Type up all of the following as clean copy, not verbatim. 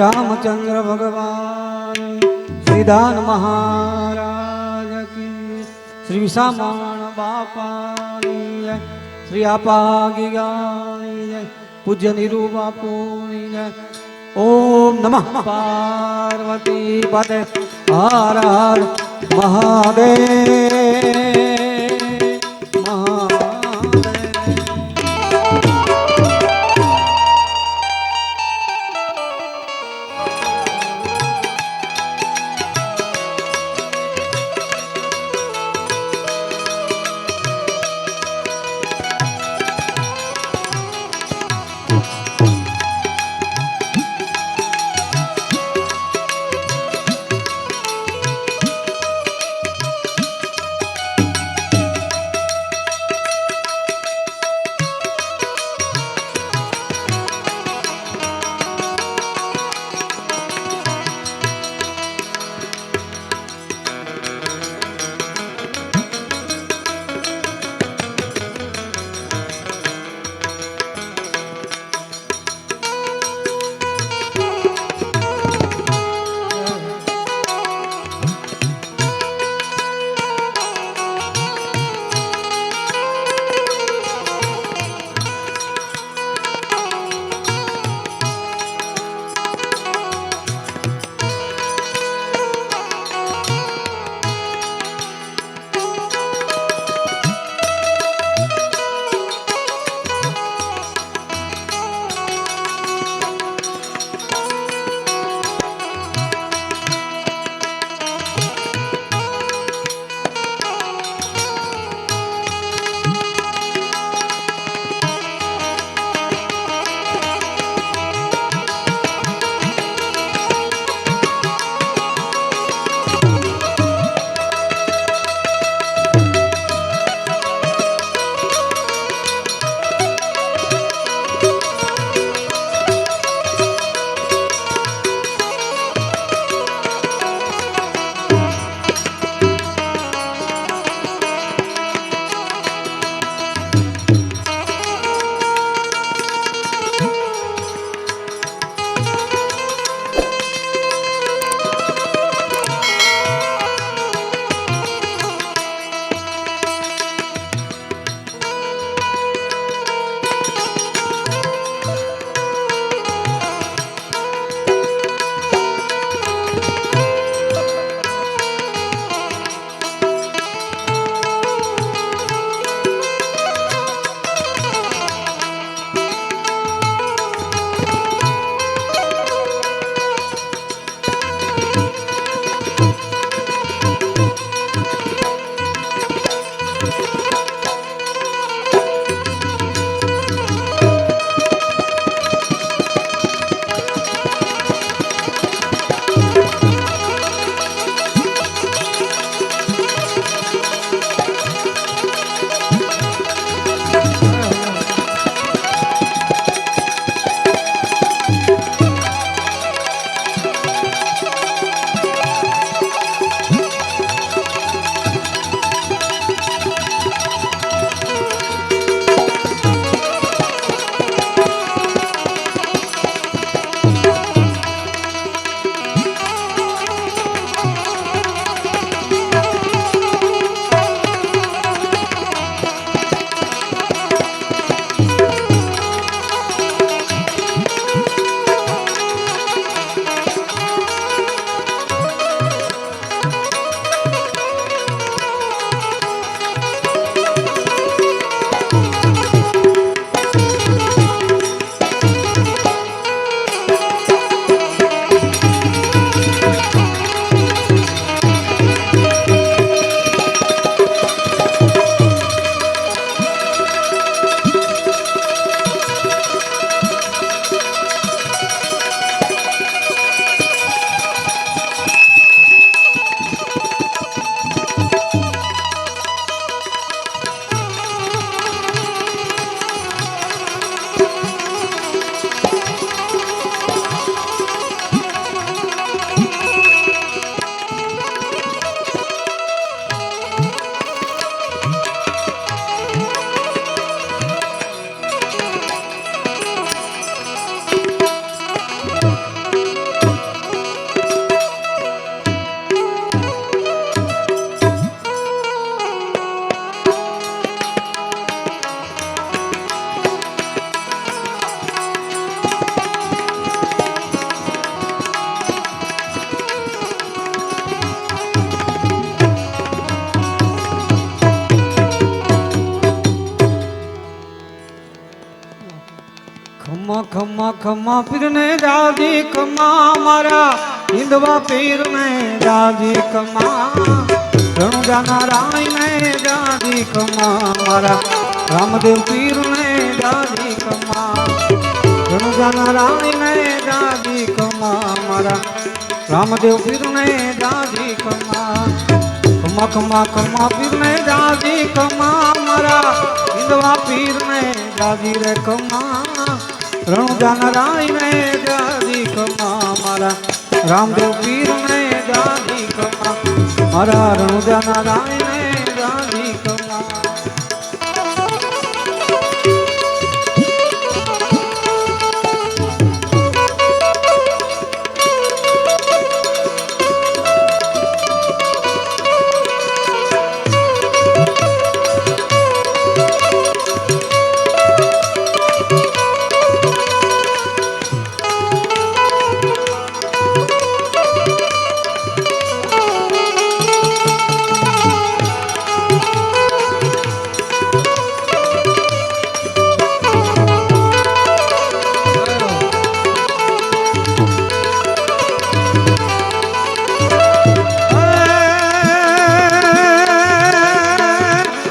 रामचंद्र भगवान श्रीदान महाराज की श्री विसामण बापानी जय श्री आपागियानी जय पूज्य निरु बापूनी जय ओम नमः पार्वती पते हर हर महादेव ખમ્મા ખમ્મા પીરને દાદી ખમ્મા મારા હિંદવા પીરને દાદી ખમ્મા રણુજાના રાણીને દાદી ખમ્મા મારા રામદેવ પીરને દાદી ખમ્મા રણુજાના રાણીને દાદી ખમ્મા મારા રામદેવ પીરને દાદી ખમ્મા ખમ્મા ખમ્મા ખમ્મા પીરને દાદી ખમ્મા મારા હિંદવા પીરને દાદી રે ખમ્મા રણુજાના રાણીને દાદી ખમ્મા મારા રામદેવ પીરને દાદી ખમ્મા મારા રણુજાના રાણીને દાદી ખમ્મા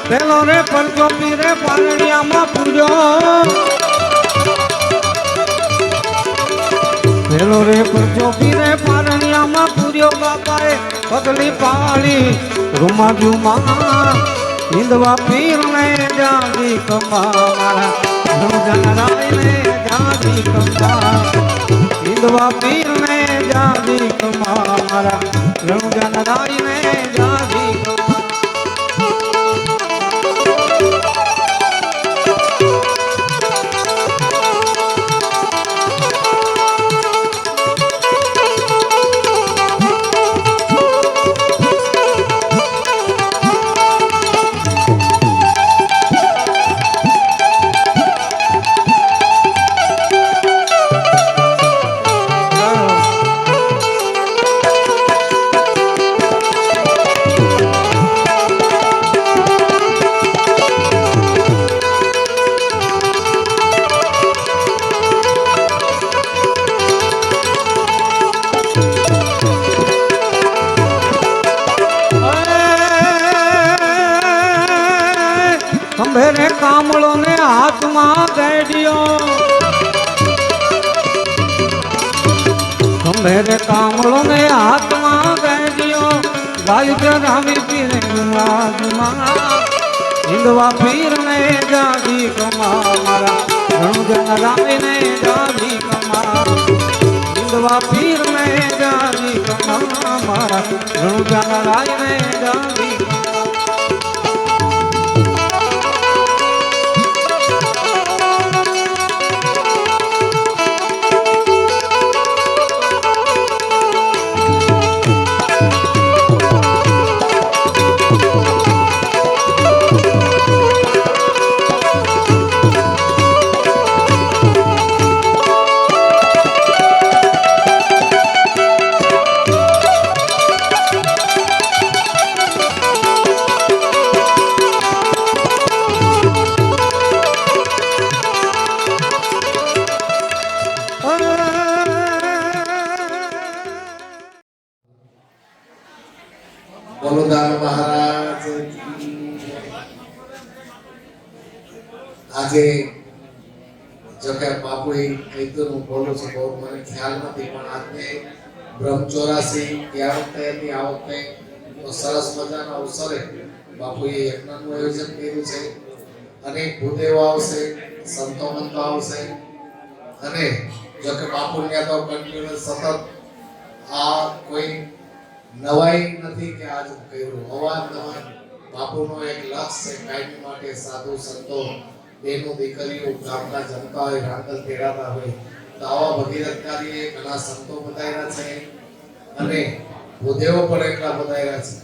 પેલો રે પરજો પીરે પારણિયામાં પૂજો પેલો રે પરજો પીરે પારણિયામાં પૂર્યો બાપાએ પગલી પાળી રૂમાજુમાં હિંદવા પીરને જાદી ખમ્મા મારા રણુજાનારાયને જાદી ખમ્મા હિંદવા પીરને જાદી ખમ્મા મારા રણુજાનારાયને જાદી ખમ્મા ખંભેરે કામળો ને હાથમાં ગેડિયો ખંભેરે કામળો ને હાથમાં ગેડિયો ગાય ચરાવી પીરે રાજમાં હિંદવા પીરને જાદી ખમ્મા મારા રણુજાનારાયને જાદી ખમ્મા હિંદવા પીરને જાદી ખમ્મા મારા રણુજાનારાયને જાદી બોલોદાન મહારાજ આજે જો કે બાપુ કીધું હું બોલું છું બહુ મને ખ્યાલ નથી પણ આજે બ્રહ્મચોરાસી ત્યાં વખતે હતી આ વખતે તો સરસ મજાના અવસરે બાપુએ યજ્ઞનું આયોજન કર્યું છે અનેક ભૂદેવો આવશે સંતો મંતો આવશે અને જો કે બાપુ ત્યાં તો કન્ટિન્યુઅસ સતત આ કોઈ નવાઈ નથી કે આજ કર્યું અવારનવાર બાપુનો એક લક્ષ્ય છે કાયમી માટે સાધુ સંતો બેનો દીકરીઓ ગામના જનતા હોય રાંગલ તેડાતા હોય તો આવા ભગીરથ કાર્યએ ઘણા સંતો બતાવ્યા છે અને ભૂદેવો પણ એટલા બતાવ્યા છે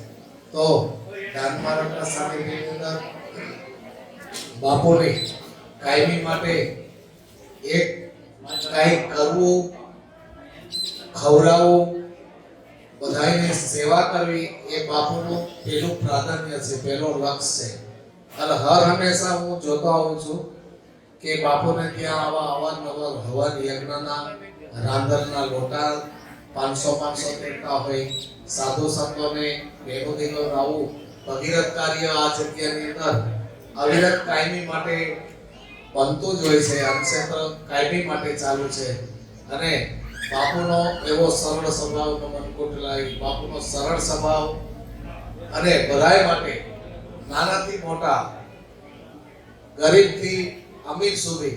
તો દાનમારકના સાનિધ્યની અંદર બાપુને કાયમી માટે એક કંઈક કરવું ખવડાવવું બધાને સેવા કરવી એ બાપુનું પહેલું પ્રાધાન્ય છે પહેલો લક્ષ્ય છે અને હર હંમેશા હું જોતો આવું છું કે બાપુને ત્યાં આવા અવારનવાર હવન યજ્ઞના રાંધણના લોટા 500 ટેકા હોય, સાધુ સંતોને બેનો આવું ભગીરથ કાર્ય આ જગ્યાની અંદર અવિરત કાયમી માટે બનતું જ હોય છે. અનક્ષેત્ર કાયમી માટે ચાલુ છે. અને બાપુનો એવો સરળ સ્વભાવનો મનકુટ લાવી, બાપુનો સરળ સ્વભાવ અને બધાય માટે નાનાથી મોટા, ગરીબથી અમીર સુધી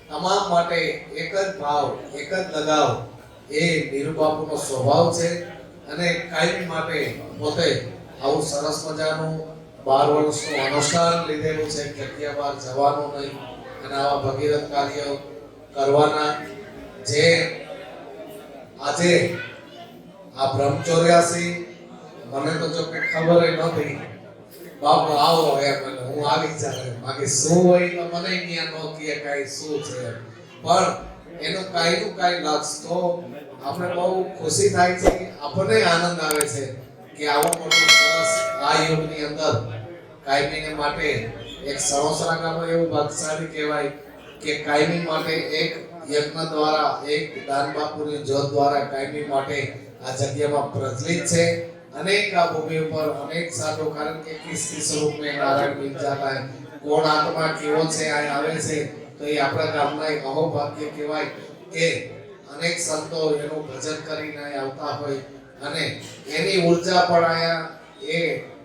તમામ માટે એક જ ભાવ, એક જ લગાવ એ નિરૂબાપુનો સ્વભાવ છે. અને કાયમી માટે પોતે આવું સરસ મજાનું 12 વર્ષનું અનુષ્ઠાન લીધેલું છે. જગ્યા બહાર જવાનું નહીં અને આવા ભગીરથ કાર્ય કરવાના. જે આજે આ બ્રહ્મચોર્યાસી મને તો જો કે ખબર નહોતી. બાપુ આવો એમ એટલે હું આવી જાય, બાકી શું હોય તો મને ત્યાં ન કહે કાંઈ શું છે, પણ એનું કાંઈનું કાંઈ લક્ષ તો આપણે બહુ ખુશી થાય છે. આપણને આનંદ આવે છે કે આવો મોટો સરસ આ યુગની અંદર કાયમીને માટે એક સણોસરા ગામ એવું ભાગ્યશાળી કહેવાય કે કાયમી માટે એક યજ્ઞ દ્વારા, એક દાન બાપુની જ્યોત દ્વારા કાયમી માટે આ જગ્યામાં પ્રચલિત છે. अनेक आ भूमि पर अनेक साधु कारण के किस रूप में नारायण मिल जाता है, कोण आत्मा केवो छे आ आवे छे तो ये आपણા ગામના એક અહોભાગ્ય કહેવાય કે અનેક સંતો એનું ભજન કરીને આવતા હોય અને એની ઊર્જા પણ આયા એ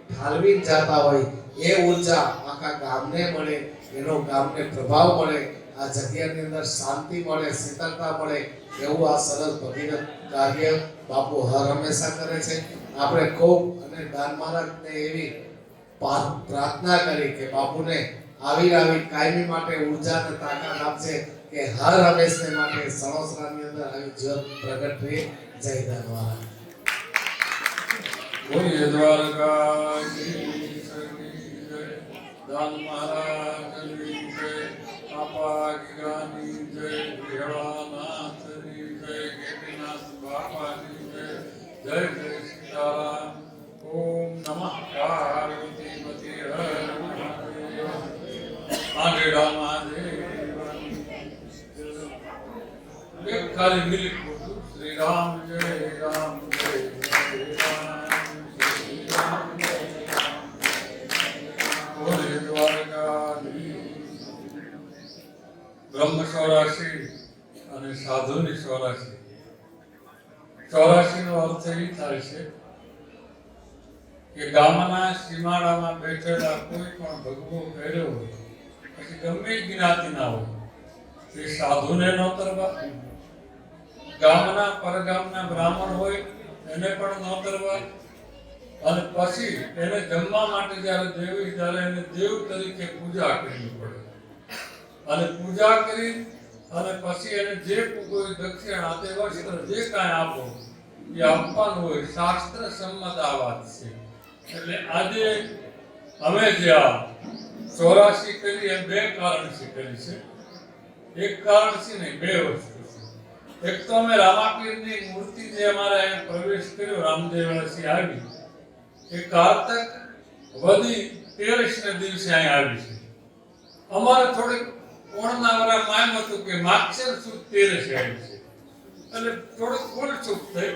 ઠાલવી જાતા હોય. એ ઊર્જા આખા ગામને મળે, એનો ગામને પ્રભાવ મળે, આ જગ્યાની અંદર શાંતિ મળે, શીતળતા મળે, એવું આ સરસ ભગીરથ કાર્ય બાપુ હર હંમેશા કરે છે. આપણે ખૂબ અને દાન મહારાજને એવી પ્રાર્થના કરી કે બાપુને આવી કાયમી માટે ઊર્જા અને તાકાત આપશે કે હર હંમેશને માટે સણોસરાની અંદર આવી જ્યોત પ્રગટ રહે. જય દાન મહારાજ. બોલીએ દ્વારકાધીશ જય, દાન મહારાજની જય, આપા ગિરાની જય, ભેળાનાથની જય, ગેટીનાથ બાપાની જય. જય જય સીતારામ. ઓમ નમઃ પાર્વતીપતિ હર મહાદેવ. આંગેડા મહાદેવ એક ખાલી મિનિટ બોલું. શ્રી રામ જય રામ જય શ્રી રામ, શ્રી રામ જય રામ. બોલે દ્વારકાધીશ. બ્રહ્મ 84 અને સાધુની 84. 84 નો અર્થ એ થાય છે કે ગામના સીમાડામાં બેઠેલા કોઈ પણ ભગવો કર્યો હોય, પછી ગમે જ્ઞાતિના હોય, તે સાધુને ન તરવા, ગામના પરગામના બ્રાહ્મણ હોય એને પણ ન તરવા, અને પછી એને જમવા માટે જ્યારે એને દેવ તરીકે પૂજા કરવી પડે. અને પૂજા કરી અને પછી એને જે કોઈ દક્ષિણા તે વસ્ત્ર જે કાંઈ આપો એ આપવાનું હોય. શાસ્ત્ર સંમત આ વાત છે. એટલે આજે અમે જે આ 84 કરી એ 2 કારણથી કરી છે. એક કારણ છે ને 2 વસ્તુ છે. એક તો અમે રામાપીરની મૂર્તિ જે અમારે અહીંયા પ્રવેશ કર્યો, રામદેવરાસી આવી, એ કારતક વદી 13 દિવસે અહીંયા આવી છે. અમારે થોડીક કોણના વરા માન હતું કે માક્ષર સુદ 13 આવી છે, એટલે થોડુંક ભૂલ ચૂક થઈ.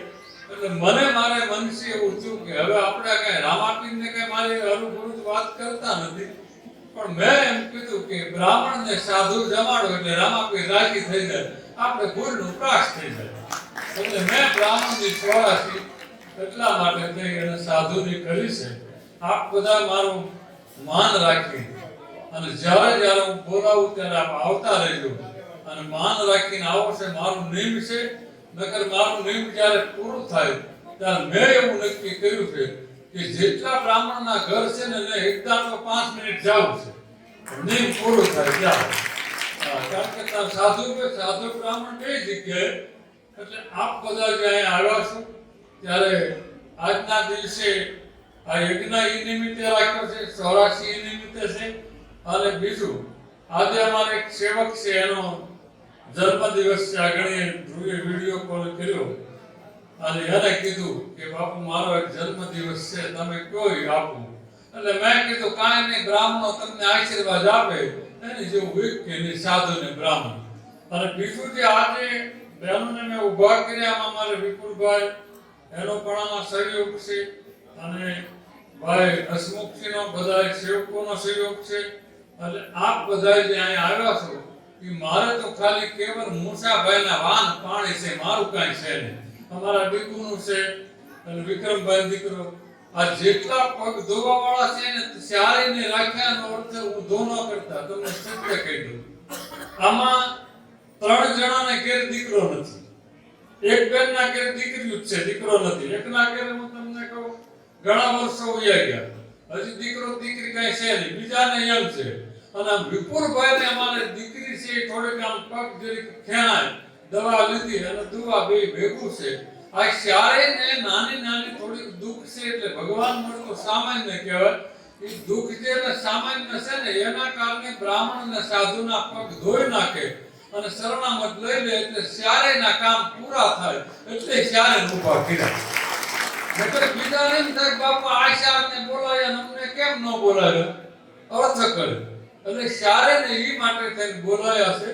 એટલે મારે મનથી એવું થયું કે હવે આપણે કઈ રામાપીરને કઈ મારી હરુભરું વાત કરતા નથી, પણ મેં એમ કીધું કે બ્રાહ્મણને સાધુ જમાડો એટલે રામાપીર રાજી થઈ જાય, આપણે ભૂલનું પ્રાશ થઈ જાય. એટલે મેં બ્રાહ્મણની 84 એટલા માટે થઈ અને સાધુની કરી છે. આપ બધા મારું માન રાખી અને જ્યારે હું બોલાવું ત્યારે આપ આવતા રહેજો અને માન રાખીને આવો છે. મારું નિયમ છે, નકર મારું નિયમ જ્યારે પૂરું થાય ત્યારે મેં એવું નક્કી કર્યું છે કે જેટલા બ્રાહ્મણના ઘર છે ને એને એકદમ 5 મિનિટ જાવું છે, નિયમ પૂરું થાય જાવ. કારણ કે સાધુ બ્રાહ્મણ કઈ જગ્યાએ. એટલે આપ બધા જે અહીંયા આવ્યા છો ત્યારે આજના દિવસે આ યજ્ઞ એ નિમિત્તે રાખ્યો છે, 84 એ નિમિત્તે છે. અને બીજું આજે અમારે એક સેવક છે, એનો જન્મદિવસ છે. આગળ ધ્રુવે વિડીયો કોલ કર્યો અને એને કીધું કે બાપુ મારો એક જન્મદિવસ છે, તમે કયો આપો. એટલે મેં કીધું કાંઈ નહીં, બ્રાહ્મણો તમને આશીર્વાદ આપે એની જેવું વ્યક્તિ ને સાધુ ને બ્રાહ્મણ. અને બીજું જે આજે બહેનોને મેં ઊભા કર્યા આમાં મારે વિપુલભાઈ એનો પણ આમાં સહયોગ છે અને ભાઈ હસમુખજીનો બધા સેવકોનો સહયોગ છે. એટલે આપ બધા જે અહીંયા આવ્યા છો એ મારે તો ખાલી કેવળ મૂસાભાઈના વાન પાણી છે, મારું કાંઈ છે નહીં. અમારા દીકુનું છે અને વિક્રમભાઈ દીકરો આ જેટલા પગ ધોવા વાળા છે ને ચારેયને રાખ્યાનો અર્થ હું ધો ન કરતા તમને સત્ય કહી દઉં. આમાં 3 જણાને ઘેર દીકરો નથી, એક બેનના ઘેર દીકરી જ છે, દીકરો નથી. એકના ઘેર હું તમને કહું ઘણા વર્ષો વયા ગયા, હજી દીકરો દીકરી કાંઈ છે નહીં, બીજાને એમ છે. અને વિપુલભાઈને અમારે દીકરી છે થોડીક આમ પગ જરીક ખેણાય, દવા લીધી અને દુવા બે ભેગું છે. આ ચારેયને નાની નાની થોડીક દુઃખ છે એટલે ભગવાન મળતો સામાન્ય કહેવાય. એ દુઃખ જે સામાન્ય છે ને એના કારણે બ્રાહ્મણ અને સાધુના પગ ધોઈ નાખે અને શરણામત લઈ લે એટલે ચારેયના કામ પૂરા થાય એટલે ચારે ઊભા કર્યા. નકર બીજાને એમ થાય બાપા આ ચારને બોલાયા અમને કેમ ન બોલાયો, અર્થ કરે. એટલે ચારેયને એ માટે થઈને બોલાયા છે.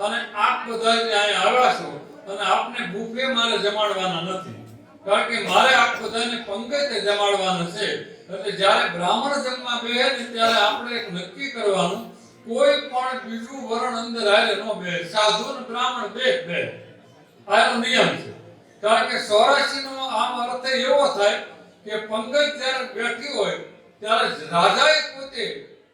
અને આપ બધા જે અહીંયા આવ્યા છો અને આપને બુફે મારે જમાડવાના નથી, કારણ કે મારે આપ બધાને પંગતે જમાડવાના છે. એટલે જ્યારે બ્રાહ્મણ જમવા બેહે ને ત્યારે આપણે એક નક્કી કરવાનું કોઈ પણ બીજું વરણ અંદર આલે ન બે, સાધુ અને બ્રાહ્મણ બે આનો નિયમ છે. કારણ કે 84 નો આમ અર્થ એવો થાય કે પંગત જ્યારે બેઠી હોય ત્યારે રાજાએ પોતે,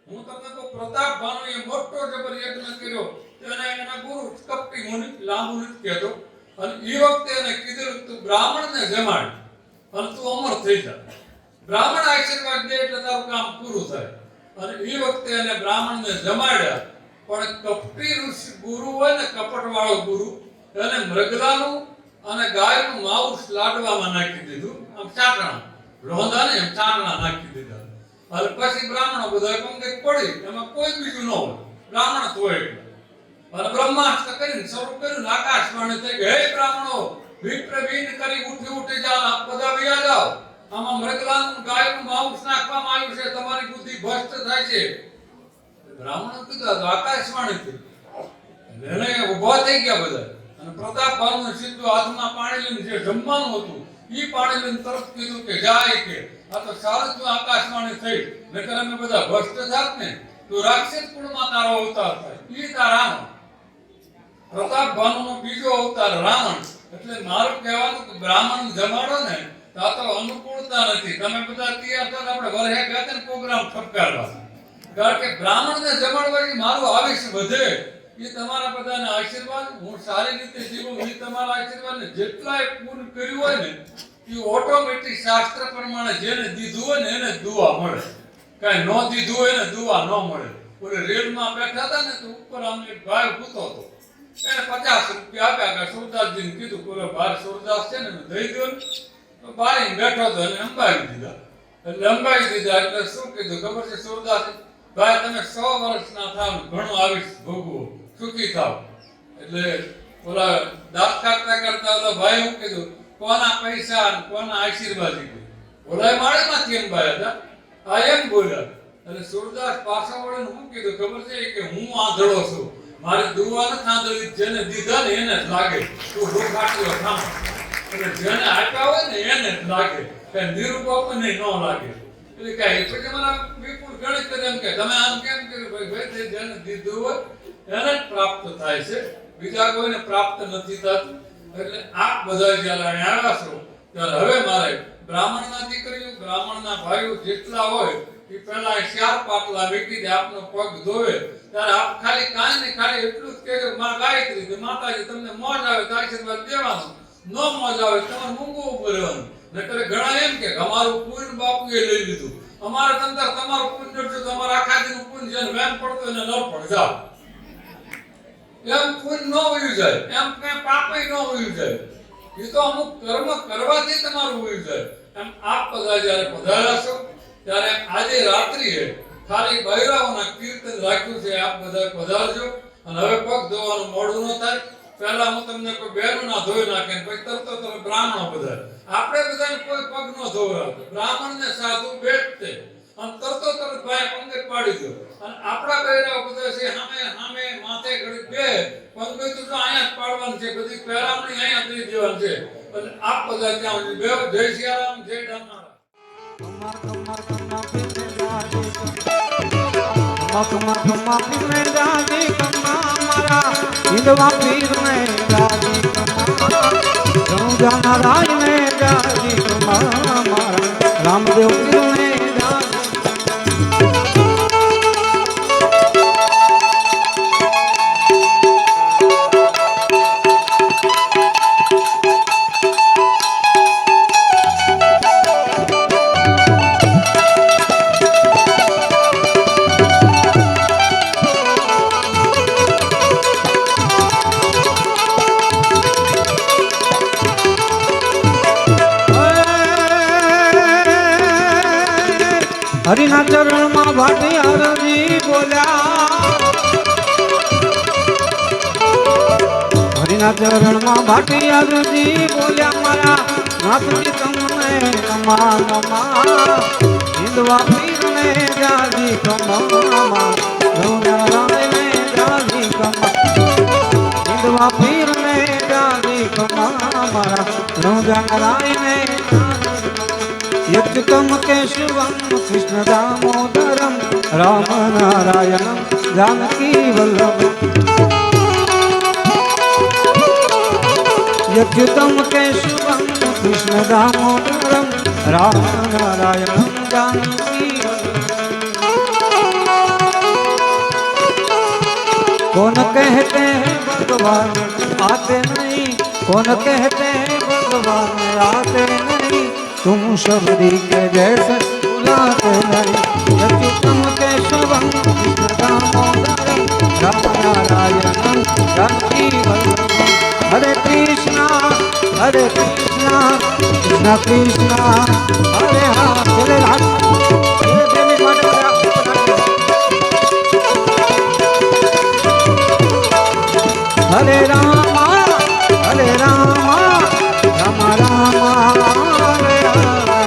હું તમને કહું પ્રતાપ ભાનુએ મોટો જબર યજ્ઞ કર્યો અને એના ગુરુ કપટી મુનિ લાંબુ નથી કહેતો અને એ વખતે એને કીધું તું બ્રાહ્મણને જમાડ અને તું અમર થઈ જા, બ્રાહ્મણ આશીર્વાદ દે એટલે તારું કામ પૂરું થાય. અને એ વખતે એને બ્રાહ્મણને જમાડ્યા. પણ કપટી ઋષિ ગુરુ હોય ને કપટવાળો ગુરુ, એને મૃગલાનું અને ગાયનું માંસ લાડવામાં નાખી દીધું, આમ ચાટણા રોંધાને એમ ચાટણા નાખી દીધા. અને પછી બ્રાહ્મણો બધા પંગત પડી, એમાં કોઈ બીજું ન હોય, બ્રાહ્મણ તો એટલે. અને બ્રહ્માસ્ત્ર કરીને શરૂ કર્યું, આકાશવાણી થઈ ગઈ, હે બ્રાહ્મણો વિપ્ર વિન કરી ઉઠી જાઓ, આપ બધા વયા જાઓ, આમાં મૃગલાનું ગાયનું માંસ નાખવામાં આવ્યું છે, તમારી બુદ્ધિ ભ્રષ્ટ થાય છે. બ્રાહ્મણો કીધું આકાશવાણી થઈ એને ઊભા થઈ ગયા બધા. અને પ્રતાપ ભાનુને સીધું હાથમાં પાણી લઈને જે જમવાનું હતું એ પાણી લઈને તરત કીધું કે જાય કે આ તો સારું જો આકાશવાણી થઈ, નકર અમે બધા ભ્રષ્ટ થાત ને તો રાક્ષસ કુળમાં તારો અવતાર થાય. ઈ તારાનો પ્રતાપ ભાનુનો બીજો અવતાર રાવણ. એટલે મારું કહેવાનું કે બ્રાહ્મણ જમાડો ને આ તો અનુકૂળતા નથી. તમે બધા તૈયાર થાત આપણે વરહે ગાતે પ્રોગ્રામ ઠપકારવા, કારણ કે બ્રાહ્મણને જમાડવાથી મારું આયુષ્ય વધે. એ તમારા બધાના આશીર્વાદ, હું સારી રીતે જીવું એ તમારા આશીર્વાદ ને જેટલાય પૂર્ણ કર્યું હોય ને એ ઓટોમેટિક શાસ્ત્ર પ્રમાણે જેને દીધું હોય ને એને દુઆ મળે, કાંઈ ન દીધું હોય ને દુઆ ન મળે. ઓલે રેલમાં બેઠા હતા ને તો ઉપર આમ એક ભાઈ પૂતો હતો, એને 50 રૂપિયા આપ્યા. સુરદાસજીને કીધું બોલો ભાઈ સુરદાસ છે ને દઈ દો ને, તો ભાઈ બેઠો હતો એને અંબાવી દીધા. એટલે અંબાવી દીધા એટલે શું કીધું ખબર છે સુરદાસ ભાઈ તમે 100 વર્ષના થાવ ઘણું આવીશ ભોગવો, સુખી થાવ. એટલે ઓલા દાંત કાઢતા કાઢતા ઓલા ભાઈ હું કીધું કોના પૈસા અને કોના આશીર્વાદ કીધું. ઓલા માળીમાંથી અંબાયા હતા, આ એમ બોલ્યા. એટલે સુરદાસ પાછા વળીને શું કીધું ખબર છે કે હું આંધળો છું, મારી દુઆ નથી આંધળી, જેને દીધા ને એને જ લાગે, તું રોકાટલો થામ. એટલે જેને આપ્યા હોય ને એને જ લાગે, કે નિરૂપકોને ન લાગે. એટલે કાંઈ પછી મને વિપુલ ગણિત કરે એમ કે તમે આમ કેમ કર્યું ભાઈ, જેને દીધું હોય એને જ પ્રાપ્ત થાય છે, બીજા કોઈને પ્રાપ્ત નથી થતું. એટલે આપ બધા જ્યારે અહીંયા આવ્યા છો ત્યારે હવે મારે બ્રાહ્મણના દીકરીઓ બ્રાહ્મણના ભાઈઓ જેટલા હોય એ પહેલા 4 પાટલા મૂકી દે, આપનો પગ ધોવે ત્યારે આપ ખાલી કાંઈ નહીં, ખાલી એટલું જ કહેજો માં ગાયત્રી કે માતાજી તમને મોજ આવે તો આશીર્વાદ દેવાનો, ન મોજ આવે તમારે મૂંગું ઉભું રહેવાનું. નકર ઘણા એમ કે અમારું પુણ્ય બાપુએ લઈ લીધું, અમારે અંદર તમારું પુણ્ય છે તો અમારા આખા દીનું પુણ્ય જેને વેમ પડતો એને ન પડ જાવ, એમ પુણ્ય ન વયું જાય, એમ કઈ પાપય ન વયું જાય. એ તો અમુક કર્મ કરવાથી તમારું વયું જાય. એમ આપ બધા જ્યારે પધાર્યા છો ત્યારે આજે રાત્રિએ ખાલી બૈરાઓના કીર્તન રાખ્યું છે, આપ બધા પધારજો. અને હવે પગ ધોવાનું મોડું ન થાય, પહેલા હું તમને કોઈ બેનું ના ધોઈ નાખે પછી તરત તમે બ્રાહ્મણો બધા, આપણે બધાને કોઈ પગ ન ધોવરાવતો, બ્રાહ્મણ ને સાધુ બેઠતે અને તરતો તરત ભાઈ પંગત પાડી દો અને આપણા બૈરાઓ બધા છે સામે માથે ઘડી બે પંગત તો અહીંયા જ પાડવાનું છે, બધી પહેરામણી અહીંયા કરી દેવાની છે. એટલે આપ બધા ત્યાં બે જય સિયારામ જય ડામનારા. કમા પીર ને જાજી કમા મારા હિંદવા પીર ને જાજી કમા રણુજા રાય ને જાજી કમા મારા રામદેવ પીર ને હરિના ચરણમાં ભાટી હરજી બોલ્યા, હરિના ચરણમાં ભાટી હરજી બોલ્યા મારા નાથજી તમને નમા નમા હિંદવા પીરને જાજી કમા રામને જાજી કમા હિંદવા પીરને જાજી કમા મારા રણુજારાયને યજ્ઞમ કેશવમ કૃષ્ણ દામોદરમ રામ નારાયણમ જાનકી વલ્લભ યજ્ઞમ કેશવમ કૃષ્ણ દામોદરમ રામ નારાયણમ જાનકી कौन कहते हैं भगवान आते नहीं, कौन कहते हैं भगवान आते नहीं, तुम शबरी के जैसे बुलाते नहीं। यत्युत्तम केशवम कृष्ण दामोदरम राम नारायणम जानकी वल्लभम। हरे कृष्णा कृष्णा कृष्णा हरे हाँ चले हरे रामा राम रामा हरे हरे।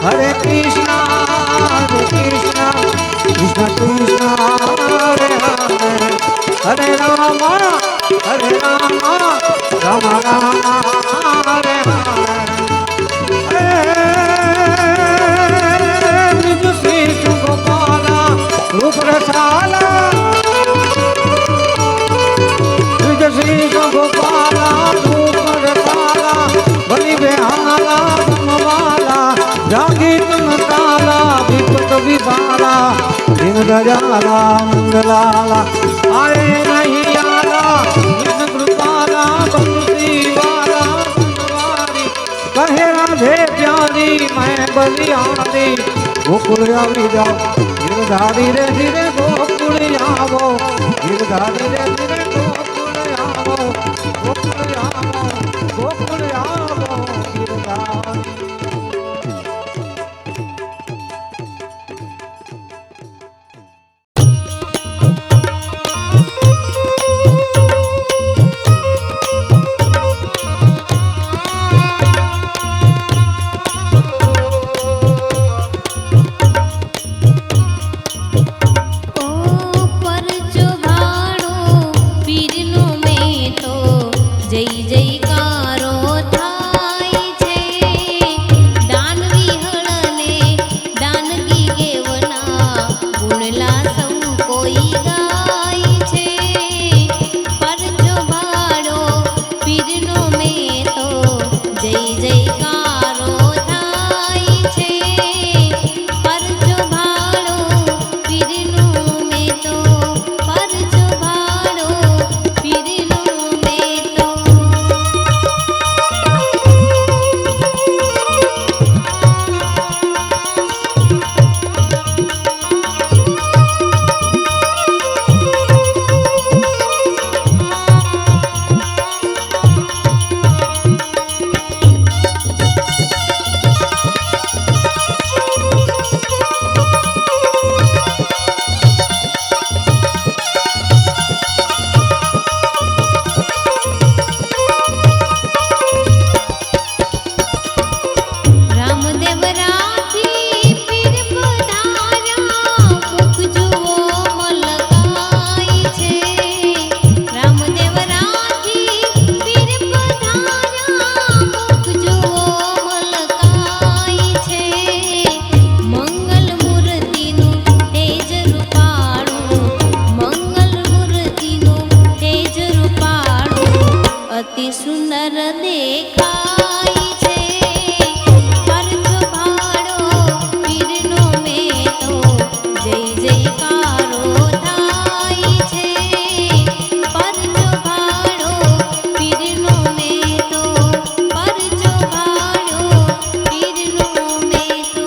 हरे कृष्णा कृष्णा कृष्णा हरे हरे। हरे रामा राम रामा हरे हरे। रूप रसाला तुझ श्री गोपाला रूप रसाला बलि बेहाला मवाला जागी तुम ताला विपत विभाला दिन दयाला मंगलाला आए नहीं आला कृष्ण कृपाला बंसी वाला बनवारी कहे राधे प्यारी मैं बलिहारी गोकुल आवी जाओ गिरधारी रे धीरे गोकुल आवो गिरधारी रे धीरे गोकुल आवो गोकुल आवो गिरधारी। पर जो भाणो સુનર દેખાય છે પરજો ભાડો પીરનો મેં તો જય જયકારો થાય છે પરજો ભાડો પીરનો મેં તો પરજો ભાડો પીરનો મેં તો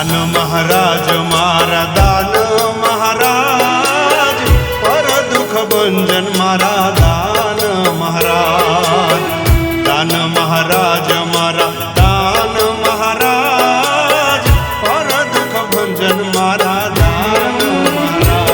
દાન મહારાજ મારા દાન મહારાજ પર દુઃખ ભંજન મારા દાન મહારાજ દાન મહારાજ મારા દાન મહારાજ પર દુઃખ ભંજન મારા દાન મહારાજ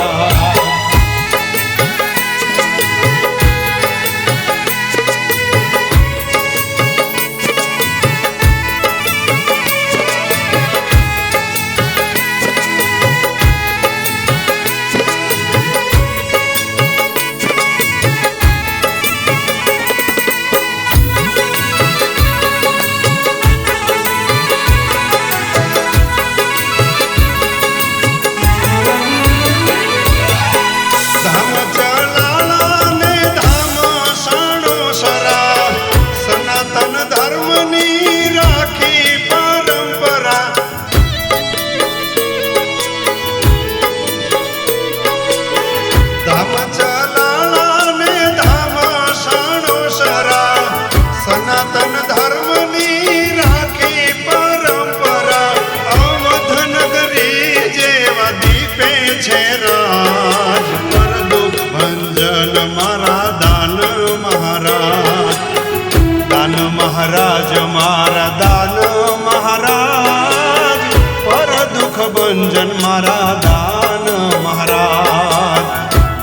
મહારાજ મારા દાન મહારાજ પર દુઃખ ભંજન મારા દાન મહારાજ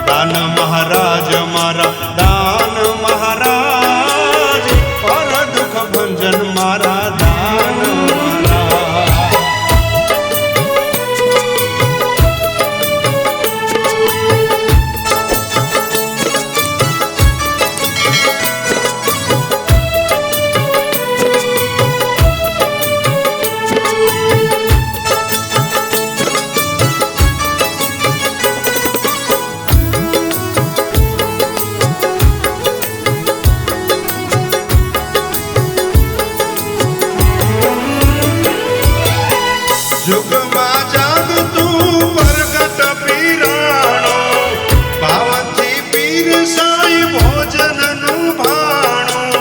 દાન મહારાજ મારા દાન મહારાજ પર દુઃખ ભંજન મારા દાન મહારાજ જુગમાં જાગતું પ્રગટ પીરાણો ભાવથી પીરસાય ભોજનનું ભાણું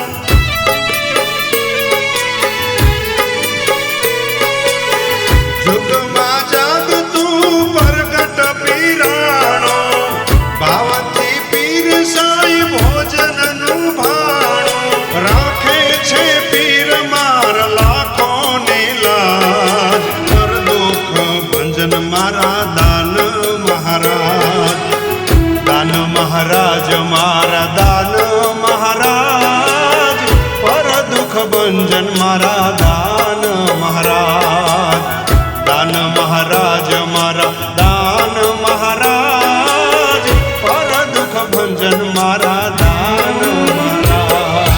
જુગમાં જાગતું પ્રગટ પીરાણો ભાવથી પીરસાય ભોજનનું ભાણું રાખે છે પીર માર લાખોની લાજ મારા દાન મહારાજ દાન મહારાજ મારા દાન મહારાજ પર દુઃખ ભંજન મારા દાન મહારાજ દાન મહારાજ મારા દાન મહારાજ પર દુઃખ ભંજન મારા દાન મહારાજ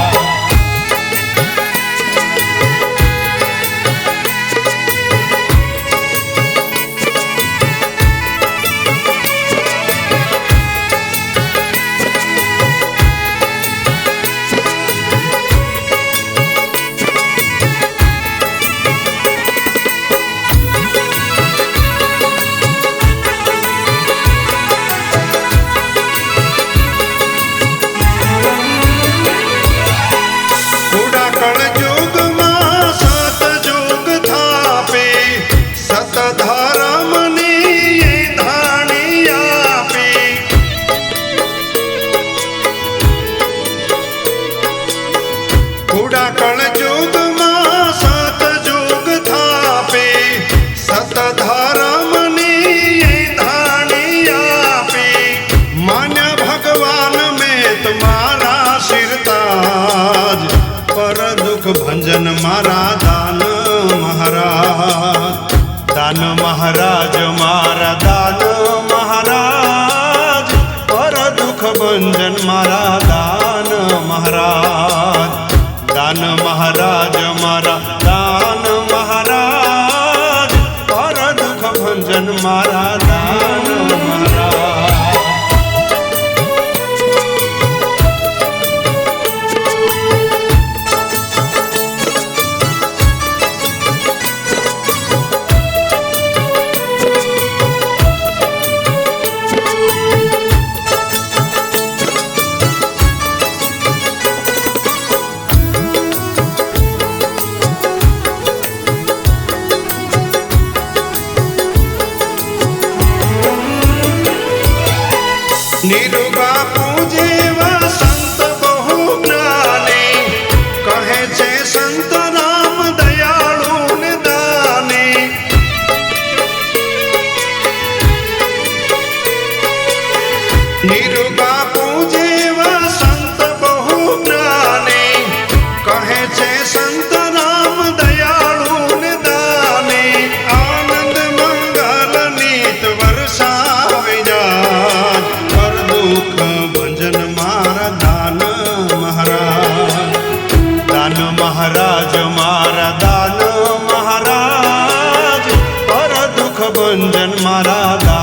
ભંજન મારા દાન મહારાજ દાન મહારાજ મારા દાન મહારાજ પર દુઃખ ભંજન મારા દાન મહારાજ દાન મહારાજ મારા દાન મહારાજ પર દુઃખ ભંજન મારા દાન મહારાજ નીરુ બાપુ જેવા સંત બહુ જ્ઞાની, કહે છે સંત રામ દયાળુ ને દાની. નીરુ બાપુ જેવા સંત બહુ જ્ઞાની, કહે છે સંત રામ દયાળુ ને દાની. આનંદ મંગલ નીત વરસાવી જાય, પર દુઃખ ભંજન મારા દાન મહારાજ. દાન મહારાજ મારા દાન મહારાજ, પર દુઃખ ભંજન મારા દાન